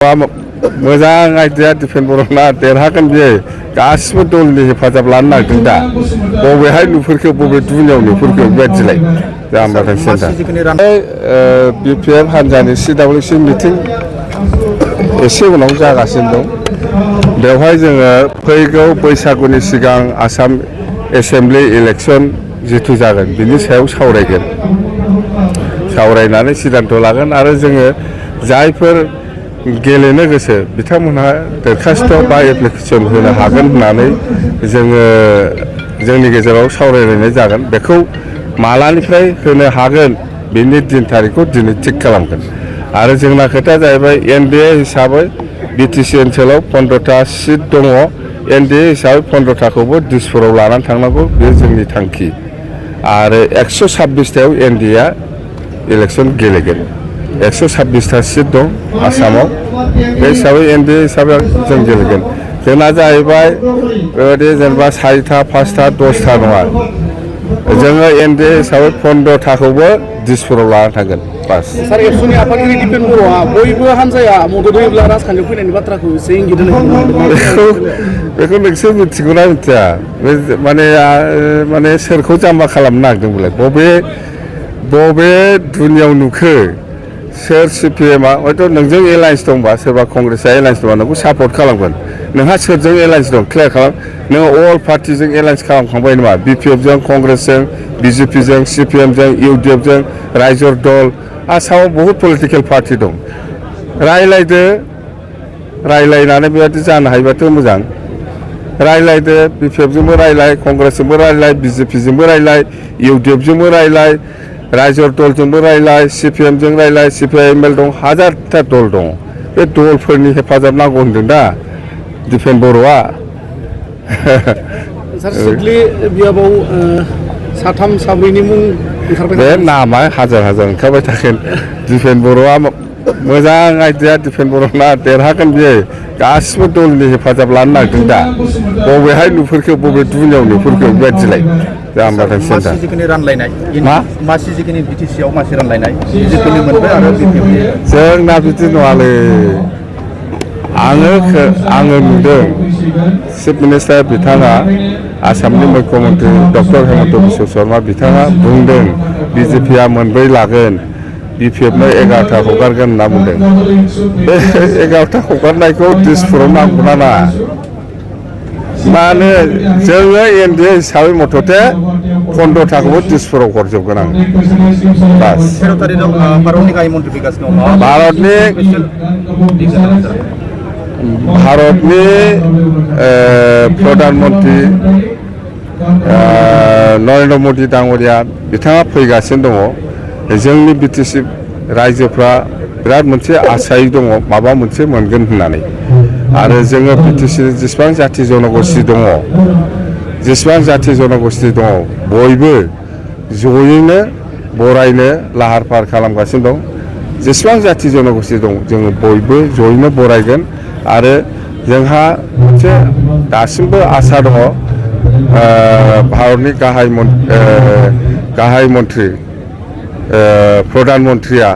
मोजां आइडिया दिफेन बर'ना देरहागोन बियो गासिबो दलनि हेफाजाब लानो नागिरदों दा बबेहाय नुफोरखो बबे दुनियाव नुफोरखो बेबायदिलाय जाम्बाथाय सेन्टार बिपिएफ हान्जानि CWC मिटिं एसे उनाव जागासिनो दं बेवहाय जोङो फैगौ बैसागुनि सिगां आसाम एसेम्बलि इलेक्सन जिथु जागोन बिनि सायाव सावरायगोन सावरायनानै सिद्धान्त लागोन आरो जोङो जायफोर गेलेनो गोसो बिथांमोनहा दरखास्त बा एप्लिकेसन होनो हागोन होननानै जोङो जोंनि गेजेराव सावरायलायनाय जागोन बेखौ मालानिफ्राय होनो हागोन बेनि दिन थारिखखौ दिनै थिग खालामगोन आरो जोंना खोथाया जाहैबाय NDA हिसाबै BTC ओनसोलाव 15टा सिट दङ NDA हिसाबै 15टाखौबो दिसपुराव लानानै थांनांगौ बे जोंनि थांखि आरो 126टायाव NDA इलेक्सन गेलेगोन 126टा सिट दं आसामाव बे हिसाबै NDA हिसाबै जों गेलेगोन जोंना जाहैबाय जेनेबा 4टा 5टा 10टा नङा जोङो NDA हिसाबै 15टाखौबो दिसपुराव लानानै थांगोन बास सार एबसुनि आफादगिरि दिपेन बर'आ बयबो हान्जाया मदद होयोब्ला राजखान्थियाव फैनायनि बाथ्राखौ एसे इंगित होनो बेखौ नोंसोर मिथिगौना मिथिया माने सोरखौ जाम्बा खालामनो नागिरदों बोलाय बबे दुनियाव नुखो सोर CPMआ हयथ' नोंजों एलायन्स दंबा सोरबा कंग्रेसआ एलायन्स दंबा नोंखौ सापर्ट खालामगोन नोंहा सोरजों एलायन्स दं क्लियार खालाम नोङो अल पार्टिजों एलायन्स खालामखांबाय नामा BPFजों कंग्रेसजों BJPजों CPMजों UDFजों रायजो दल आसामाव बहुत पलिटिकेल पार्टि दं रायलायदो रायलायनानै बेबायदि जानो हायोबाथ' मोजां रायलायदो BPFजोंबो रायलाय कंग्रेसजोंबो रायलाय BJPजोंबो रायलाय UDFजोंबो रायलाय रायजो दलजोंबो रायलाय CPMजों रायलाय CPIML दं हाजारथा दल दं बे दलफोरनि हेफाजाब नांगौ होनदों दा दिपेन बर'आ सार सिडली बियाबाव साथाम साब्रैनि मुं ओंखारबाय बे नामा हाजार ओंखारबाय थागोन दिपेन बर'आ मोजां आइडिया दिपेन बर'ना देरहागोन बियो गासिबो दलनि हेफाजाब लानो नागिरदों दा बबेहाय नुफोरखो बबे दुनियाव नुफोरखो बेबायदिलाय जाम्बाथाय सेन्टार जिखिनि रानलायनाय मासि जिखिनि BTCआव मासि रानलायनाय जिखिनि मोनबाय आरो जोंना बिदि नङालै आङो नुदों चिफ मिनिस्टार बिथाङा आसामनि मुख्यमन्त्रि डक्टर हेमन्त बिश्व शर्मा बिथाङा बुंदों BJPआ मोनब्रै लागोन BPFनो 11टा हगारगोन होनना बुंदों बे 11टा हगारनायखौ दिसपुराव नांगौना नाङा माने जोङो NDA हिसाबै मथथे 15टाखौबो दिसपुराव हरजोबगोन आं बास 13 तारिखआव भारतनि गाहाय मन्थ्रि बिकास भारतनि प्रधान मन्त्रि नरेन्द्र मदि दाङ'रिया बिथाङा फैगासिनो दङ जोंनि BTC रायजोफ्रा बिराद मोनसे आसायै दङ माबा मोनसे मोनगोन होननानै आरो जोङो BTC जेसेबां जाथि जनगोष्ठी दङ बयबो जयैनो बरायनो लाहार फाहार खालामगासिनो दं जेसेबां जाथि जनगोष्ठी दं जोङो बयबो जयैनो बरायगोन आरो जोंहा मोनसे दासिमबो आसा दङ भारतनि गाहाय मन्थ्रि प्रधान मन्थ्रिया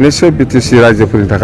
निश्चय BTC रायजोफोरनि थाखाय